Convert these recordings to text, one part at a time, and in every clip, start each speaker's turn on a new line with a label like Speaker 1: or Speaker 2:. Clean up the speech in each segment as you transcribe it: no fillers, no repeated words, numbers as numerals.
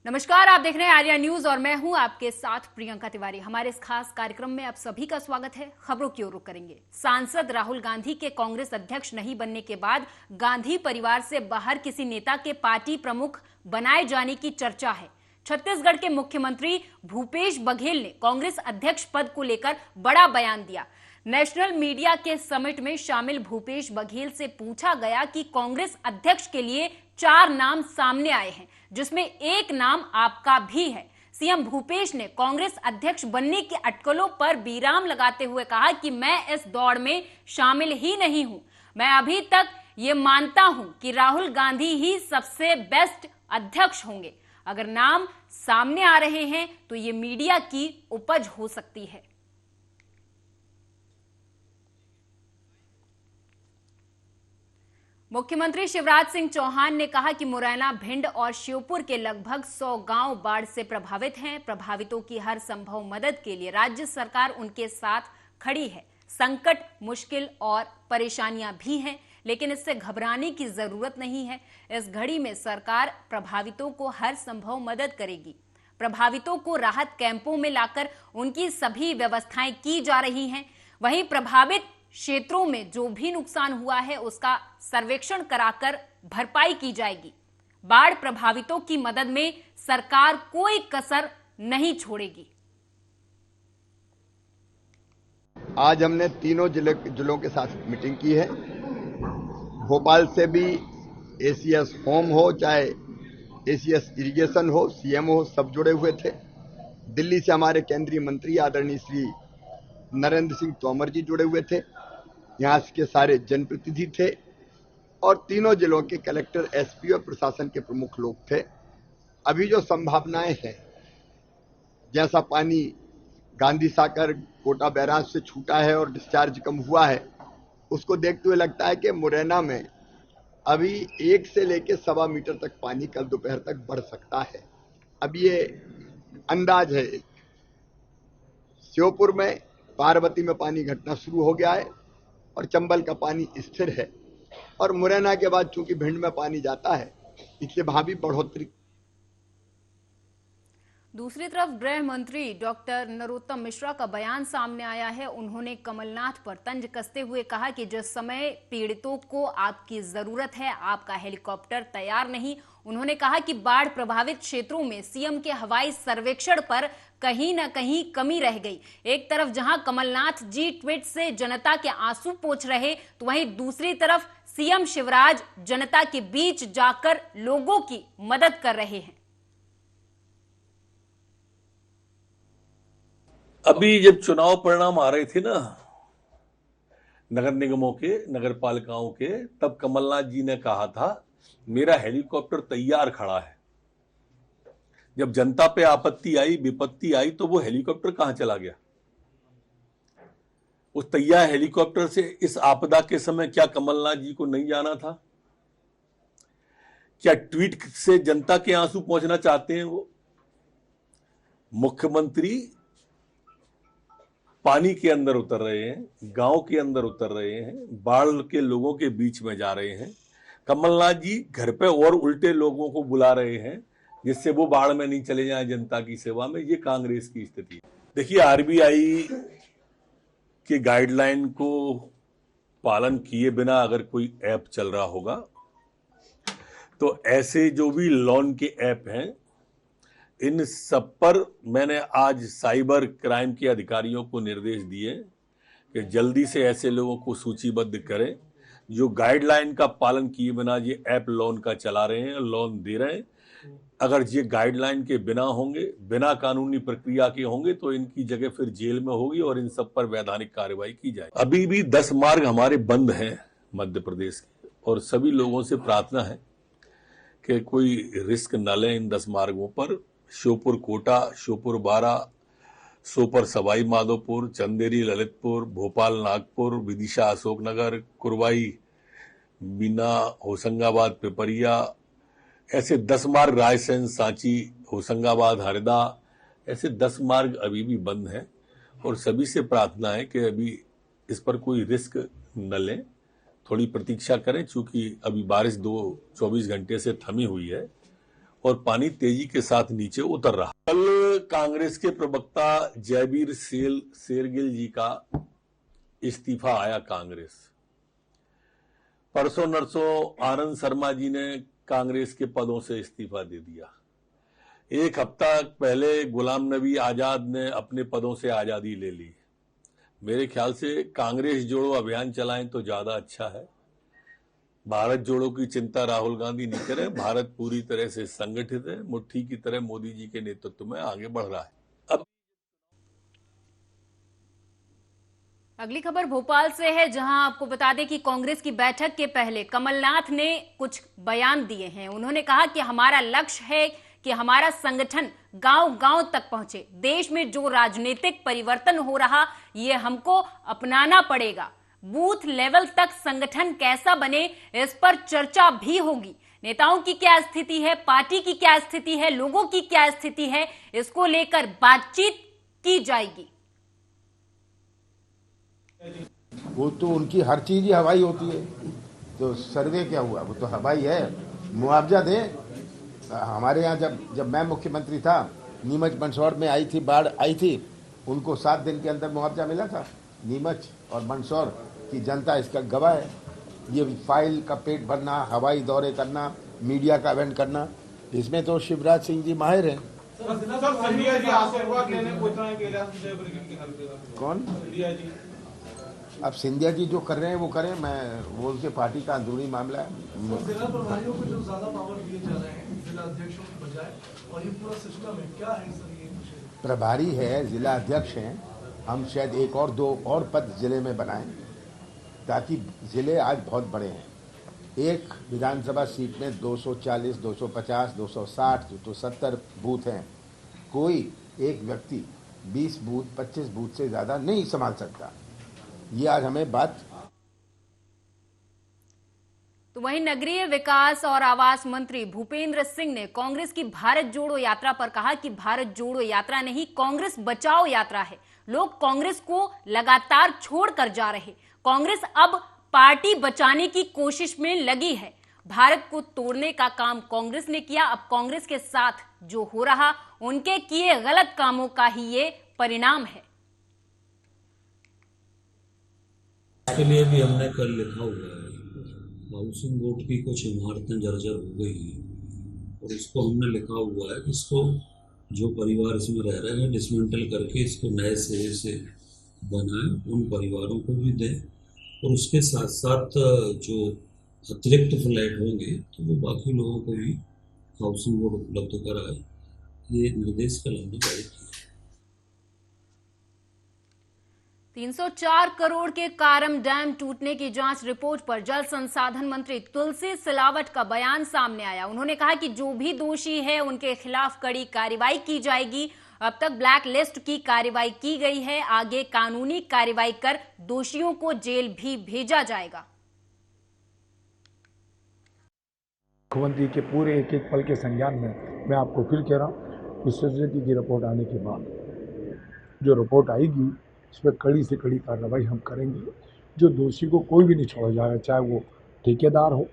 Speaker 1: नमस्कार, आप देख रहे हैं आर्या न्यूज और मैं हूं आपके साथ प्रियंका तिवारी। हमारे इस खास कार्यक्रम में आप सभी का स्वागत है। खबरों की ओर रुख करेंगे। सांसद राहुल गांधी के कांग्रेस अध्यक्ष नहीं बनने के बाद गांधी परिवार से बाहर किसी नेता के पार्टी प्रमुख बनाए जाने की चर्चा है। छत्तीसगढ़ के मुख्यमंत्री भूपेश बघेल ने कांग्रेस अध्यक्ष पद को लेकर बड़ा बयान दिया। नेशनल मीडिया के समिट में शामिल भूपेश बघेल से पूछा गया कि कांग्रेस अध्यक्ष के लिए 4 नाम सामने आए हैं, जिसमें एक नाम आपका भी है। सीएम भूपेश ने कांग्रेस अध्यक्ष बनने की अटकलों पर विराम लगाते हुए कहा कि मैं इस दौड़ में शामिल ही नहीं हूं। मैं अभी तक ये मानता हूं कि राहुल गांधी ही सबसे बेस्ट अध्यक्ष होंगे। अगर नाम सामने आ रहे हैं तो ये मीडिया की उपज हो सकती है। मुख्यमंत्री शिवराज सिंह चौहान ने कहा कि मुरैना, भिंड और श्योपुर के लगभग 100 गांव बाढ़ से प्रभावित हैं। प्रभावितों की हर संभव मदद के लिए राज्य सरकार उनके साथ खड़ी है। संकट, मुश्किल और परेशानियां भी हैं, लेकिन इससे घबराने की जरूरत नहीं है। इस घड़ी में सरकार प्रभावितों को हर संभव मदद करेगी। प्रभावितों को राहत कैंपों में लाकर उनकी सभी व्यवस्थाएं की जा रही हैं। वहीं प्रभावित क्षेत्रों में जो भी नुकसान हुआ है उसका सर्वेक्षण कराकर भरपाई की जाएगी। बाढ़ प्रभावितों की मदद में सरकार कोई कसर नहीं छोड़ेगी।
Speaker 2: आज हमने तीनों जिलों के साथ मीटिंग की है। भोपाल से भी एसीएस होम हो, चाहे एसीएस इरिगेशन हो, सीएम हो, सब जुड़े हुए थे। दिल्ली से हमारे केंद्रीय मंत्री आदरणीय श्री नरेंद्र सिंह तोमर जी जुड़े हुए थे। यहाँ के सारे जनप्रतिनिधि थे और तीनों जिलों के कलेक्टर, एसपी और प्रशासन के प्रमुख लोग थे। अभी जो संभावनाएं हैं, जैसा पानी गांधी सागर कोटा बैराज से छूटा है और डिस्चार्ज कम हुआ है, उसको देखते हुए लगता है कि मुरैना में अभी 1 से लेकर 1.25 मीटर तक पानी कल दोपहर तक बढ़ सकता है। अब ये अंदाज है। श्योपुर में, पार्वती में पानी घटना शुरू हो गया है और चंबल का पानी स्थिर है, और मुरैना के बाद चूंकि भिंड में पानी जाता है, इससे वहां भी बढ़ोतरी।
Speaker 1: दूसरी तरफ गृह मंत्री डॉक्टर नरोत्तम मिश्रा का बयान सामने आया है। उन्होंने कमलनाथ पर तंज कसते हुए कहा कि जिस समय पीड़ितों को आपकी जरूरत है, आपका हेलीकॉप्टर तैयार नहीं। उन्होंने कहा कि बाढ़ प्रभावित क्षेत्रों में सीएम के हवाई सर्वेक्षण पर कहीं न कहीं कमी रह गई। एक तरफ जहां कमलनाथ जी ट्वीट से जनता के आंसू पोंछ रहे, तो वहीं दूसरी तरफ सीएम शिवराज जनता के बीच जाकर लोगों की मदद कर रहे हैं।
Speaker 3: अभी जब चुनाव परिणाम आ रहे थे ना, नगर निगमों के, नगर पालिकाओं के, तब कमलनाथ जी ने कहा था मेरा हेलीकॉप्टर तैयार खड़ा है। जब जनता पे आपत्ति आई, विपत्ति आई, तो वो हेलीकॉप्टर कहां चला गया? उस तैयार हेलीकॉप्टर से इस आपदा के समय क्या कमलनाथ जी को नहीं जाना था? क्या ट्वीट से जनता के आंसू पहुंचना चाहते हैं वो? मुख्यमंत्री पानी के अंदर उतर रहे हैं, गांव के अंदर उतर रहे हैं, बाढ़ के लोगों के बीच में जा रहे हैं। कमलनाथ जी घर पे और उल्टे लोगों को बुला रहे हैं जिससे वो बाढ़ में नहीं चले जाएं जनता की सेवा में। ये कांग्रेस की स्थिति है। देखिए, आरबीआई के गाइडलाइन को पालन किए बिना अगर कोई ऐप चल रहा होगा, तो ऐसे जो भी लोन के ऐप हैं, इन सब पर मैंने आज साइबर क्राइम के अधिकारियों को निर्देश दिए कि जल्दी से ऐसे लोगों को सूचीबद्ध करें जो गाइडलाइन का पालन किए बिना ये ऐप लोन का चला रहे हैं, लोन दे रहे हैं। अगर ये गाइडलाइन के बिना होंगे, बिना कानूनी प्रक्रिया के होंगे, तो इनकी जगह फिर जेल में होगी और इन सब पर वैधानिक कार्रवाई की जाएगी। अभी भी 10 मार्ग हमारे बंद हैं मध्य प्रदेश के, और सभी लोगों से प्रार्थना है कि कोई रिस्क न लें इन 10 मार्गों पर। श्योपुर कोटा, श्योपुर बारा, सोपर सवाई माधोपुर, चंदेरी ललितपुर, भोपाल नागपुर, विदिशा अशोकनगर, कुरवाई बीना, होशंगाबाद पिपरिया, ऐसे 10 मार्ग, रायसेन सांची, होशंगाबाद हरदा, ऐसे 10 मार्ग अभी भी बंद हैं। और सभी से प्रार्थना है कि अभी इस पर कोई रिस्क न लें, थोड़ी प्रतीक्षा करें, चूंकि अभी बारिश 24 घंटे से थमी हुई है और पानी तेजी के साथ नीचे उतर रहा। कल कांग्रेस के प्रवक्ता जयवीर शेरगिल जी का इस्तीफा आया कांग्रेस। परसों नरसों आनंद शर्मा जी ने कांग्रेस के पदों से इस्तीफा दे दिया। एक हफ्ता पहले गुलाम नबी आजाद ने अपने पदों से आजादी ले ली। मेरे ख्याल से कांग्रेस जोड़ो अभियान चलाएं तो ज्यादा अच्छा है। भारत जोड़ो की चिंता राहुल गांधी नहीं करें। भारत पूरी तरह से संगठित है, मुट्ठी की तरह मोदी जी के नेतृत्व में आगे बढ़ रहा है। अब
Speaker 1: अगली खबर भोपाल से है, जहां आपको बता दें कि कांग्रेस की बैठक के पहले कमलनाथ ने कुछ बयान दिए हैं। उन्होंने कहा कि हमारा लक्ष्य है कि हमारा संगठन गांव-गांव तक पहुंचे। देश में जो राजनीतिक परिवर्तन हो रहा, ये हमको अपनाना पड़ेगा। बूथ लेवल तक संगठन कैसा बने, इस पर चर्चा भी होगी। नेताओं की क्या स्थिति है, पार्टी की क्या स्थिति है, लोगों की क्या स्थिति है, इसको लेकर बातचीत की जाएगी।
Speaker 4: वो तो उनकी हर चीज ही हवाई होती है, तो सर्वे क्या हुआ, वो तो हवाई है। मुआवजा दे। हमारे यहाँ जब मैं मुख्यमंत्री था, नीमच मंदसौर में आई थी, बाढ़ आई थी, उनको 7 दिन के अंदर मुआवजा मिला था। नीमच और मंदसौर की जनता इसका गवाह है। ये फाइल का पेट भरना, हवाई दौरे करना, मीडिया का इवेंट करना, इसमें तो शिवराज सिंह जी माहिर हैं। कौन? अब सिंधिया जी जो कर रहे हैं वो करें, मैं वो उनके पार्टी का अंदरूनी मामला है।
Speaker 5: जिला प्रभारियों को जो ज्यादा पावर दिए जा रहे हैं जिला अध्यक्षों के बजाय, और ये पूरा सिस्टम है, क्या है सर ये?
Speaker 4: प्रभारी है, जिला अध्यक्ष हैं, हम शायद 1 और 2 और पद जिले में बनाएं, ताकि जिले आज बहुत बड़े हैं। एक विधानसभा सीट में 240, 250, 260, 270 बूथ हैं। कोई एक व्यक्ति 20 बूथ, 25 बूथ से ज्यादा नहीं संभाल सकता। ये आज हमें बात।
Speaker 1: तो वहीं नगरीय विकास और आवास मंत्री भूपेंद्र सिंह ने कांग्रेस की भारत जोड़ो यात्रा पर कहा कि भारत जोड़ो यात्रा नहीं, कांग्रेस बचाओ यात्रा है। लोग कांग्रेस को लगातार छोड़कर जा रहे। कांग्रेस अब पार्टी बचाने की कोशिश में लगी है। भारत को तोड़ने का काम कांग्रेस ने किया। अब कांग्रेस के साथ जो हो रहा, उनके किए गलत कामों का ही ये परिणाम है।
Speaker 6: इसके लिए भी हमने कल लिखा हुआ है। हाउसिंग बोर्ड की कुछ इमारतें जर्जर हो गई हैं और इसको हमने लिखा हुआ है कि इसको जो परिवार इसमें रह रहे हैं डिसमेंटल करके इसको नए सिरे से बनाएं, उन परिवारों को भी दें, और उसके साथ साथ जो अतिरिक्त फ्लैट होंगे तो वो बाकी लोगों को भी हाउसिंग बोर्ड उपलब्ध कराए। ये निर्देश कल हमने जारी किया।
Speaker 1: 304 करोड़ के कारम डैम टूटने की जांच रिपोर्ट पर जल संसाधन मंत्री तुलसी सिलावट का बयान सामने आया। उन्होंने कहा कि जो भी दोषी है उनके खिलाफ कड़ी कार्रवाई की जाएगी। अब तक ब्लैक लिस्ट की कार्रवाई की गई है, आगे कानूनी कार्रवाई कर दोषियों को जेल भी भेजा जाएगा।
Speaker 7: मुख्यमंत्री के पूरे एक एक पल के संज्ञान में मैं आपको फिर कह रहा हूँ, विशेषज्ञ की रिपोर्ट आने के बाद जो रिपोर्ट आएगी उसमें कड़ी से कड़ी कार्रवाई हम करेंगे। जो दोषी को कोई भी नहीं छोड़ा जाएगा, चाहे वो ठेकेदार हो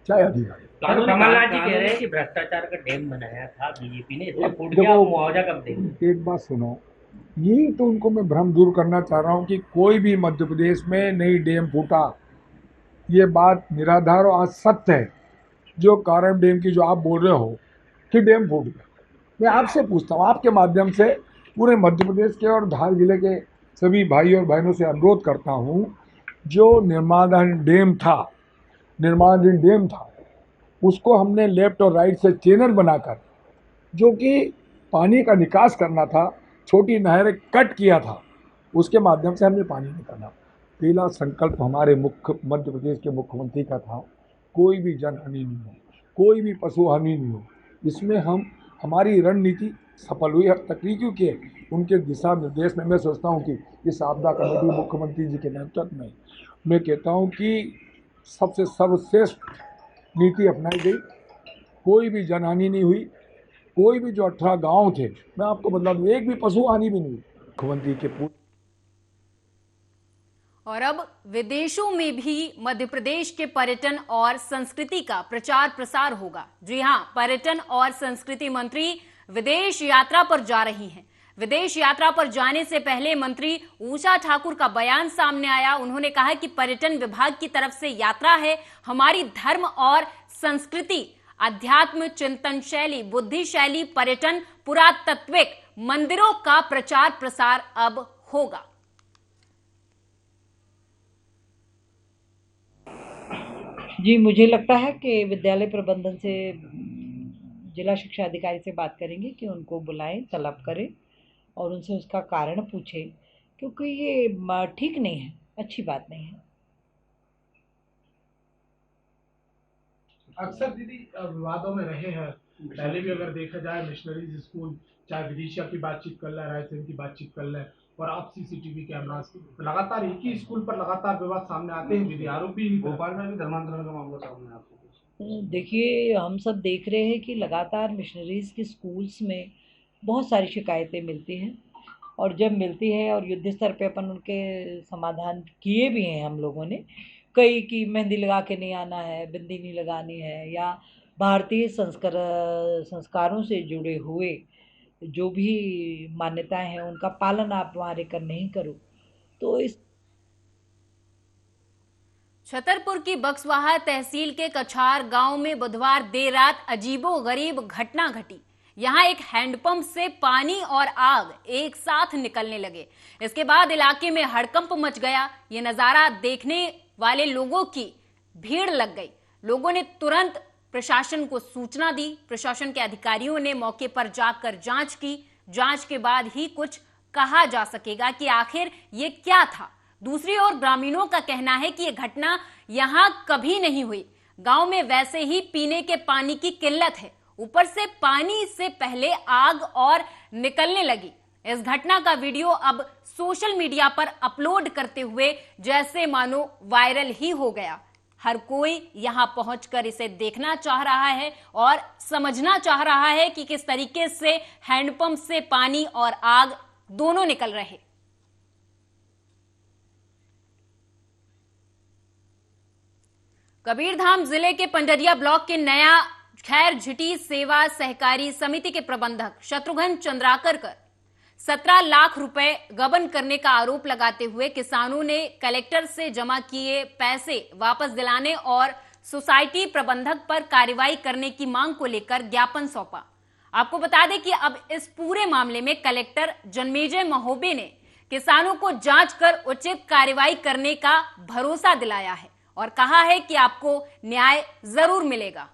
Speaker 7: चाहे अधिकारी।
Speaker 8: कमलनाथ जी कह रहे हैं कि भ्रष्टाचार का डैम बनाया था बीजेपी ने, इसको फूट गया, वो मुआवजा कब देंगे?
Speaker 7: एक बात सुनो, यही तो उनको मैं भ्रम दूर करना चाह रहा हूँ कि कोई भी मध्य प्रदेश में नई डैम फूटा, ये बात निराधार और आज सत्य है। जो कारम डैम की जो आप बोल रहे हो कि डैम फूट गया, मैं आपसे पूछता हूँ, आपके माध्यम से पूरे मध्य प्रदेश के और धार जिले के सभी भाई और बहनों से अनुरोध करता हूँ, जो निर्माणाधीन डैम था उसको हमने लेफ्ट और राइट से चैनल बनाकर जो कि पानी का निकास करना था, छोटी नहरें कट किया था, उसके माध्यम से हमने पानी निकाला। पहला संकल्प हमारे मध्य प्रदेश के मुख्यमंत्री का था, कोई भी जनहानि नहीं हो, कोई भी पशु हानि नहीं हो। इसमें हमारी रणनीति सफल हुई। हर तकनीकी के उनके दिशा निर्देश में मैं सोचता हूं कि इस आपदा कमेटी मुख्यमंत्री जी के नेतृत्व में मैं कहता हूं कि सबसे सर्वश्रेष्ठ नीति अपनाई गई। कोई भी जनहानि नहीं हुई। कोई भी जो 18 गांव थे, मैं आपको बता दूं, एक भी पशु हानि भी नहीं हुई। मुख्यमंत्री के
Speaker 1: और अब विदेशों में भी मध्य प्रदेश के पर्यटन और संस्कृति का प्रचार प्रसार होगा। जी हां, पर्यटन और संस्कृति मंत्री विदेश यात्रा पर जा रही हैं। विदेश यात्रा पर जाने से पहले मंत्री उषा ठाकुर का बयान सामने आया। उन्होंने कहा कि पर्यटन विभाग की तरफ से यात्रा है, हमारी धर्म और संस्कृति, अध्यात्म, चिंतन शैली, बुद्धि शैली, पर्यटन, पुरातात्विक मंदिरों का प्रचार प्रसार अब होगा।
Speaker 9: जी, मुझे लगता है कि विद्यालय प्रबंधन से जिला शिक्षा अधिकारी से बात करेंगे कि उनको बुलाएं, तलब करें और उनसे उसका कारण पूछें, क्योंकि ये ठीक नहीं है, अच्छी बात नहीं है।
Speaker 5: अक्सर दीदी विवादों में रहे हैं, पहले भी अगर देखा जाए मिशनरीज स्कूल, चाहे विदिशा की बातचीत कर ले, रायसेन की बातचीत कर ले, और अब सीसीटीवी कैमरास लगातार एक ही स्कूल पर लगातार विवाद सामने आते हैं। दीदी आरोपी भोपाल में भी धर्मांतरण का मामला सामने आता है।
Speaker 9: देखिए, हम सब देख रहे हैं कि लगातार मिशनरीज के स्कूल्स में बहुत सारी शिकायतें मिलती हैं, और जब मिलती है और युद्ध स्तर पे अपन उनके समाधान किए भी हैं हम लोगों ने, कई की मेहंदी लगा के नहीं आना है, बिंदी नहीं लगानी है, या भारतीय संस्कारों से जुड़े हुए जो भी मान्यताएं हैं उनका पालन आप वहाँ रहकर नहीं करो, तो इस
Speaker 1: छतरपुर की बक्सवाहा तहसील के कछार गांव में बुधवार देर रात अजीबोगरीब घटना घटी। यहां एक हैंडपंप से पानी और आग एक साथ निकलने लगे। इसके बाद इलाके में हड़कंप मच गया। ये नजारा देखने वाले लोगों की भीड़ लग गई। लोगों ने तुरंत प्रशासन को सूचना दी। प्रशासन के अधिकारियों ने मौके पर जाकर जांच की। जांच के बाद ही कुछ कहा जा सकेगा कि आखिर ये क्या था। दूसरी ओर ग्रामीणों का कहना है कि ये घटना यहां कभी नहीं हुई। गांव में वैसे ही पीने के पानी की किल्लत है, ऊपर से पानी से पहले आग और निकलने लगी। इस घटना का वीडियो अब सोशल मीडिया पर अपलोड करते हुए जैसे मानो वायरल ही हो गया। हर कोई यहां पहुंचकर इसे देखना चाह रहा है और समझना चाह रहा है कि किस तरीके से हैंडपंप से पानी और आग दोनों निकल रहे। कबीरधाम जिले के पंडरिया ब्लॉक के नया खैर झिटी सेवा सहकारी समिति के प्रबंधक शत्रुघ्न चंद्राकर 17 लाख रुपए गबन करने का आरोप लगाते हुए किसानों ने कलेक्टर से जमा किए पैसे वापस दिलाने और सोसाइटी प्रबंधक पर कार्रवाई करने की मांग को लेकर ज्ञापन सौंपा। आपको बता दें कि अब इस पूरे मामले में कलेक्टर जन्मेजय महोबे ने किसानों को जांच कर उचित कार्रवाई करने का भरोसा दिलाया है और कहा है कि आपको न्याय जरूर मिलेगा।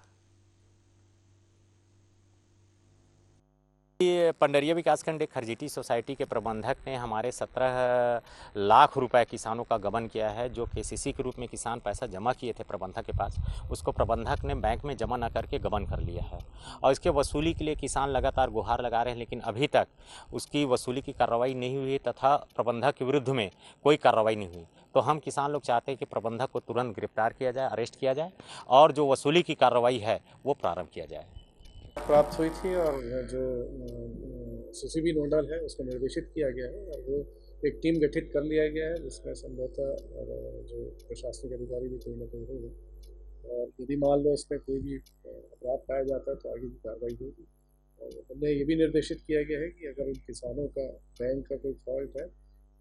Speaker 10: ये पंडरिया विकासखंड एक खरजिटी सोसाइटी के प्रबंधक ने हमारे 17 लाख रुपए किसानों का गबन किया है। जो केसीसी के रूप में किसान पैसा जमा किए थे प्रबंधक के पास, उसको प्रबंधक ने बैंक में जमा न करके गबन कर लिया है और इसके वसूली के लिए किसान लगातार गुहार लगा रहे हैं, लेकिन अभी तक उसकी वसूली की कार्रवाई नहीं हुई तथा प्रबंधक के विरुद्ध में कोई कार्रवाई नहीं हुई। तो हम किसान लोग चाहते हैं कि प्रबंधक को तुरंत गिरफ्तार किया जाए, अरेस्ट किया जाए और जो वसूली की कार्रवाई है वो प्रारंभ किया जाए।
Speaker 11: प्राप्त हुई थी और जो सीसीबी नोडल है उसको निर्देशित किया गया है और वो एक टीम गठित कर लिया गया है जिसमें संभवतः जो प्रशासनिक अधिकारी भी कोई ना कोई होगा और यदि मान लो इसमें कोई भी अपराध पाया जाता है तो आगे की कार्रवाई होगी। और हमने ये भी निर्देशित किया गया है कि अगर उन किसानों का बैंक का कोई फॉल्ट है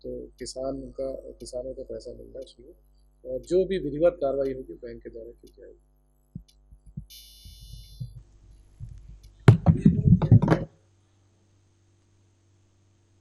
Speaker 11: तो किसानों का पैसा मिलना चाहिए और जो भी विधिवत कार्रवाई होगी बैंक के द्वारा की जाएगी।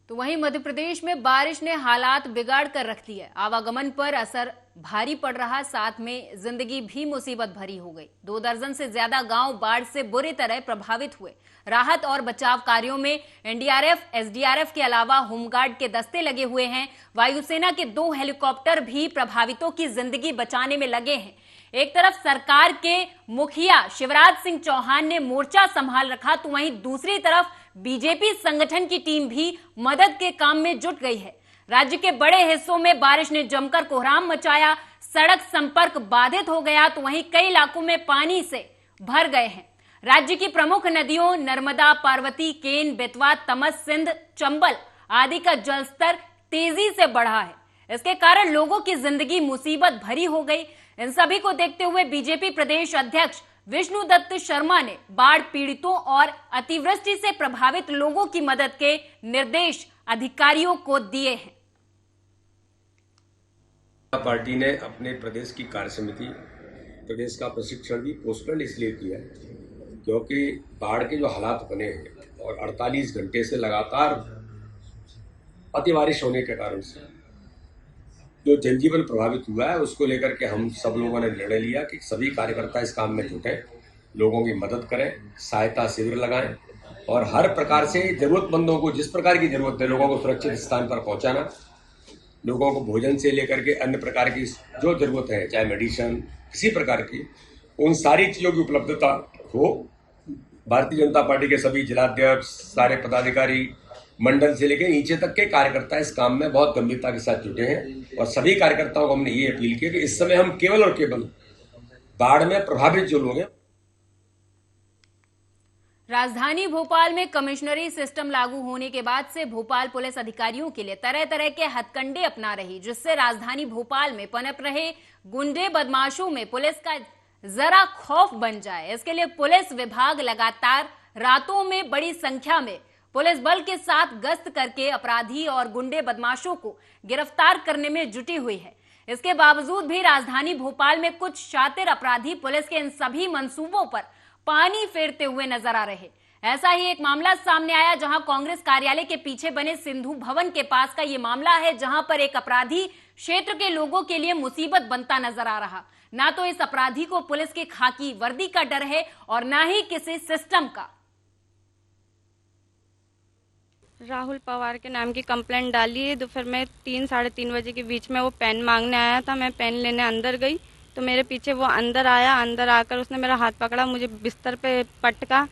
Speaker 1: तो वहीं मध्य प्रदेश में बारिश ने हालात बिगाड़ कर रख दिए। आवागमन पर असर भारी पड़ रहा, साथ में जिंदगी भी मुसीबत भरी हो गई। 2 दर्जन से ज्यादा गांव बाढ़ से बुरी तरह प्रभावित हुए। राहत और बचाव कार्यों में एनडीआरएफ, एसडीआरएफ के अलावा होमगार्ड के दस्ते लगे हुए हैं। वायुसेना के 2 हेलीकॉप्टर भी प्रभावितों की जिंदगी बचाने में लगे हैं। एक तरफ सरकार के मुखिया शिवराज सिंह चौहान ने मोर्चा संभाल रखा, तो वहीं दूसरी तरफ बीजेपी संगठन की टीम भी मदद के काम में जुट गई है। राज्य के बड़े हिस्सों में बारिश ने जमकर कोहराम मचाया, सड़क संपर्क बाधित हो गया, तो वहीं कई इलाकों में पानी से भर गए हैं। राज्य की प्रमुख नदियों नर्मदा, पार्वती, केन, बेतवा, तमस, सिंध, चंबल आदि का जलस्तर तेजी से बढ़ा है। इसके कारण लोगों की जिंदगी मुसीबत भरी हो गई। इन सभी को देखते हुए बीजेपी प्रदेश अध्यक्ष विष्णु दत्त शर्मा ने बाढ़ पीड़ितों और अतिवृष्टि से प्रभावित लोगों की मदद के निर्देश अधिकारियों को दिए हैं।
Speaker 12: पार्टी ने अपने प्रदेश की कार्य समिति, प्रदेश का प्रशिक्षण भी पोस्टपोन इसलिए किया है क्योंकि बाढ़ के जो हालात बने हैं और 48 घंटे से लगातार अति बारिश होने के कारण से जो जनजीवन प्रभावित हुआ है, उसको लेकर के हम सब लोगों ने निर्णय लिया कि सभी कार्यकर्ता इस काम में जुटें, लोगों की मदद करें, सहायता शिविर लगाएं और हर प्रकार से जरूरतमंदों को जिस प्रकार की जरूरत है लोगों को सुरक्षित स्थान पर पहुंचाना, लोगों को भोजन से लेकर के अन्य प्रकार की जो जरूरत है, चाहे मेडिसिन किसी प्रकार की, उन सारी चीज़ों की उपलब्धता हो। भारतीय जनता पार्टी के सभी जिलाध्यक्ष, सारे पदाधिकारी, मंडल से लेकर नीचे तक के कार्यकर्ता इस काम में बहुत गंभीरता के साथ जुटे हैं और सभी कार्यकर्ताओं को हमने ये अपील की कि इस समय हम केवल और केवल बाढ़ में प्रभावित जो लोग हैं।
Speaker 1: राजधानी भोपाल में कमिश्नरी सिस्टम लागू होने के बाद से भोपाल पुलिस अधिकारियों के लिए तरह तरह के हथकंडे अपना रही, जिससे राजधानी भोपाल में पनप रहे गुंडे बदमाशों में पुलिस का जरा खौफ बन जाए। इसके लिए पुलिस विभाग लगातार रातों में बड़ी संख्या में पुलिस बल के साथ गश्त करके अपराधी और गुंडे बदमाशों को गिरफ्तार करने में जुटी हुई है। इसके बावजूद भी राजधानी भोपाल में कुछ शातिर अपराधी पुलिस के इन सभी मंसूबों पर पानी फेरते हुए नजर आ रहे। ऐसा ही एक मामला सामने आया जहां कांग्रेस कार्यालय के पीछे बने सिंधु भवन के पास का ये मामला है, जहां पर एक अपराधी क्षेत्र के लोगों के लिए मुसीबत बनता नजर आ रहा। ना तो इस अपराधी को पुलिस की खाकी वर्दी का डर है और ना ही किसी सिस्टम का।
Speaker 13: राहुल पवार के नाम की कंप्लेंट डाली है। दोपहर में 3-3:30 बजे के बीच में वो पेन मांगने आया था। मैं पेन लेने अंदर गई तो मेरे पीछे वो अंदर आया। अंदर आकर उसने मेरा हाथ पकड़ा, मुझे बिस्तर पे पटका,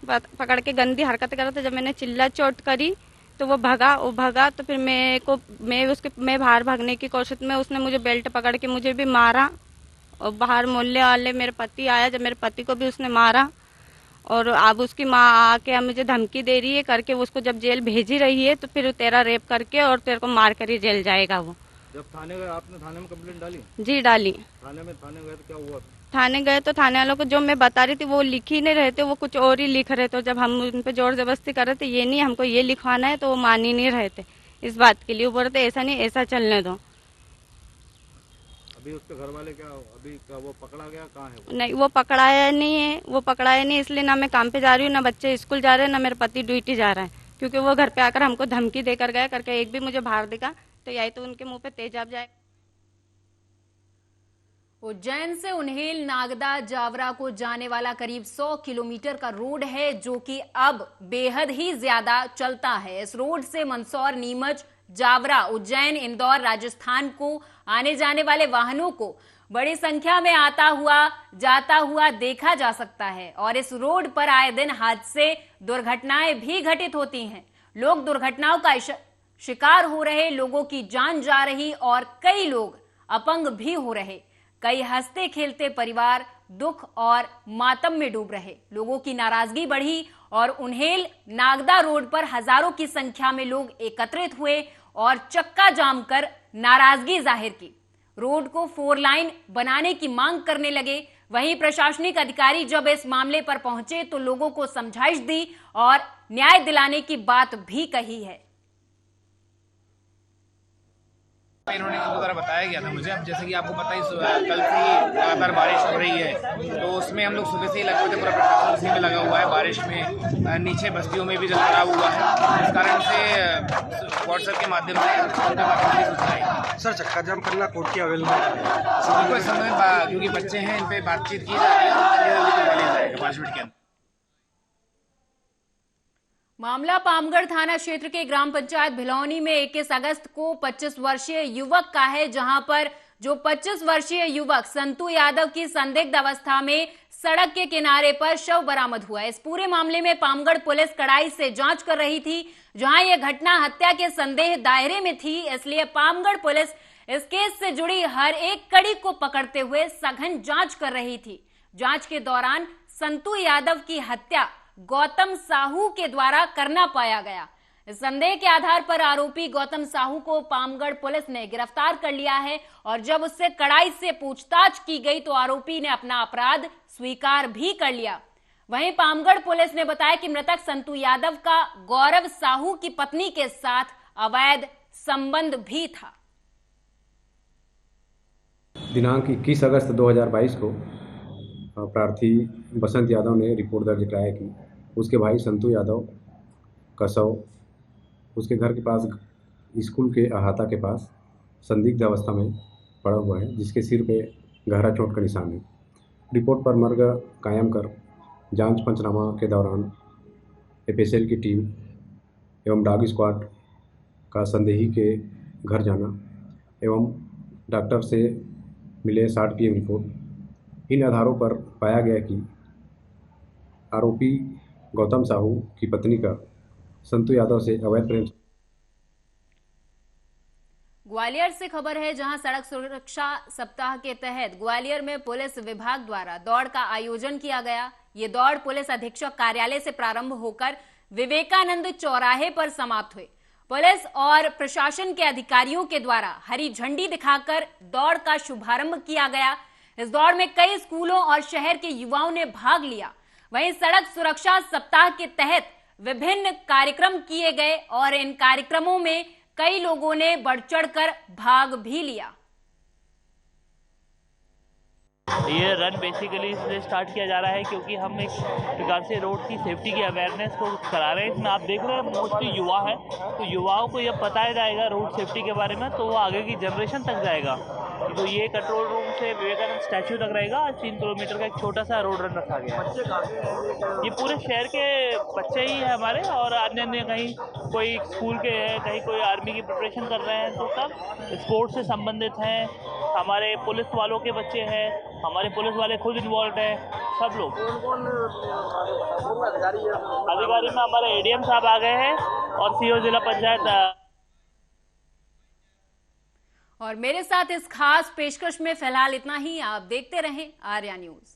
Speaker 13: पकड़ के गंदी हरकत कर रहा था। जब मैंने चिल्ला चोट करी तो वो भगा तो फिर मैं बाहर भागने की कोशिश में उसने मुझे बेल्ट पकड़ के मुझे भी मारा और बाहर मोहल्ले वाले मेरे पति आया, जब मेरे पति को भी उसने मारा और अब उसकी माँ आके मुझे धमकी दे रही है करके उसको जब जेल भेजी रही है तो फिर तेरा रेप करके और तेरे को मार कर ही जेल जाएगा वो।
Speaker 14: जब थाने गए आपने थाने में कंप्लेंट डाली?
Speaker 13: जी डाली।
Speaker 14: थाने गए तो क्या हुआ?
Speaker 13: थाने गए तो थाने वालों को जो मैं बता रही थी वो लिख ही नहीं रहे थे, वो कुछ और ही लिख रहे थे। जब हम उन पर जोर जबरदस्ती कर रहे थे ये नहीं हमको ये लिखवाना है तो वो मान ही नहीं रहे थे इस बात के लिए। वो बोल रहे थे ऐसा नहीं, ऐसा चलने दो।
Speaker 14: अभी उसके घर वाले क्या वो पकड़ा गया? कहाँ है वो?
Speaker 13: नहीं, वो पकड़ाया नहीं, इसलिए ना मैं काम पे जा रही हूँ, ना बच्चे स्कूल जा रहे हैं, ना मेरे पति ड्यूटी जा रहा है, क्योंकि वो घर पे आकर हमको धमकी देकर गया करके एक भी मुझे बाहर दिखा तो यही तो उनके मुंह पे तेजाब जाए।
Speaker 1: उज्जैन से उन्हेल नागदा जावरा को जाने वाला करीब 100 किलोमीटर का रोड है, जो कि अब बेहद ही ज्यादा चलता है। इस रोड से मंदसौर, नीमच, जावरा, उज्जैन, इंदौर, राजस्थान को आने जाने वाले वाहनों को बड़ी संख्या में आता हुआ जाता हुआ देखा जा सकता है और इस रोड पर आए दिन हादसे, दुर्घटनाएं भी घटित होती हैं। लोग दुर्घटनाओं का शिकार हो रहे, लोगों की जान जा रही और कई लोग अपंग भी हो रहे। कई हंसते खेलते परिवार दुख और मातम में डूब रहे। लोगों की नाराजगी बढ़ी और उन्हेल नागदा रोड पर हजारों की संख्या में लोग एकत्रित हुए और चक्का जाम कर नाराजगी जाहिर की। रोड को 4 लाइन बनाने की मांग करने लगे। वहीं प्रशासनिक अधिकारी जब इस मामले पर पहुंचे तो लोगों को समझाइश दी और न्याय दिलाने की बात भी कही है।
Speaker 15: इन्होंने इनको द्वारा बताया गया था मुझे। अब जैसे कि आपको पता ही कल से ही लगातार बारिश हो रही है तो उसमें हम लोग सुबह से ही लगे हुए थे, पूरा प्रशासन उसी में लगा हुआ है। बारिश में नीचे बस्तियों में भी जलभराव हुआ है, इस कारण से व्हाट्सएप के माध्यम से
Speaker 14: सर चक्का जाम करना कोर्ट की अवेलेबल है
Speaker 15: इस समय, क्योंकि बच्चे हैं इन पे बातचीत की जा रही है 5 मिनट के अंदर।
Speaker 1: मामला पामगढ़ थाना क्षेत्र के ग्राम पंचायत भिलौनी में 21 अगस्त को 25 वर्षीय युवक का है, जहां पर जो 25 वर्षीय युवक संतू यादव की संदिग्ध अवस्था में सड़क के किनारे पर शव बरामद हुआ। इस पूरे मामले में पामगढ़ पुलिस कड़ाई से जांच कर रही थी। जहां यह घटना हत्या के संदेह दायरे में थी, इसलिए पामगढ़ पुलिस इस केस से जुड़ी हर एक कड़ी को पकड़ते हुए सघन जांच कर रही थी। जांच के दौरान संतू यादव की हत्या गौतम साहू के द्वारा करना पाया गया। इस संदेह के आधार पर आरोपी गौतम साहू को पामगढ़ पुलिस ने गिरफ्तार कर लिया है और जब उससे कड़ाई से पूछताछ की गई तो आरोपी ने अपना अपराध स्वीकार भी कर लिया। वहीं पामगढ़ पुलिस ने बताया कि मृतक संतू यादव का गौरव साहू की पत्नी के साथ अवैध संबंध भी था।
Speaker 16: दिनांक 21 अगस्त 2022 को प्रार्थी बसंत यादव ने रिपोर्ट दर्ज कराया कि उसके भाई संतू यादव का शव उसके घर के पास स्कूल के अहाता के पास संदिग्ध अवस्था में पड़ा हुआ है, जिसके सिर पे गहरा चोट का निशान है। रिपोर्ट पर मर्ग कायम कर जांच पंचनामा के दौरान एफएसएल की टीम एवं डॉग स्क्वाड का संदेही के घर जाना एवं डॉक्टर से मिले 60 PM रिपोर्ट, इन आधारों पर पाया गया कि आरोपी गौतम साहू की पत्नी का संतू यादव से अवैध प्रेम।
Speaker 1: ग्वालियर से खबर है, जहां सड़क सुरक्षा सप्ताह के तहत ग्वालियर में पुलिस विभाग द्वारा दौड़ का आयोजन किया गया। ये दौड़ पुलिस अधीक्षक कार्यालय से प्रारंभ होकर विवेकानंद चौराहे पर समाप्त हुई। पुलिस और प्रशासन के अधिकारियों के द्वारा हरी झंडी दिखाकर दौड़ का शुभारंभ किया गया। इस दौड़ में कई स्कूलों और शहर के युवाओं ने भाग लिया। वहीं सड़क सुरक्षा सप्ताह के तहत विभिन्न कार्यक्रम किए गए और इन कार्यक्रमों में कई लोगों ने बढ़ चढ़कर भाग भी लिया।
Speaker 17: ये रन बेसिकली इसलिए स्टार्ट किया जा रहा है क्योंकि हम एक प्रकार से रोड की सेफ्टी की अवेयरनेस को करा रहे हैं। इसमें आप देख रहे हैं मोस्टली युवा है, तो युवाओं को यह बताया जाएगा रोड सेफ्टी के बारे में, तो वो आगे की जनरेशन तक जाएगा। तो ये कंट्रोल रूम से विवेकानंद स्टैच्यू तक रहेगा। 3 किलोमीटर का एक छोटा सा रोड रन रखा गया है। ये पूरे शहर के बच्चे ही हैं हमारे, और अन्य कहीं कोई स्कूल के हैं, कहीं कोई आर्मी की प्रिपरेशन कर रहे हैं, तो सब स्पोर्ट्स से संबंधित हैं। हमारे पुलिस वालों के बच्चे हैं, हमारे पुलिस वाले खुद इन्वॉल्व हैं, सब लोग। अधिकारी में हमारे ADM साहब आ गए हैं और CO जिला पंचायत।
Speaker 1: और मेरे साथ इस खास पेशकश में फिलहाल इतना ही। आप देखते रहें आर्या न्यूज।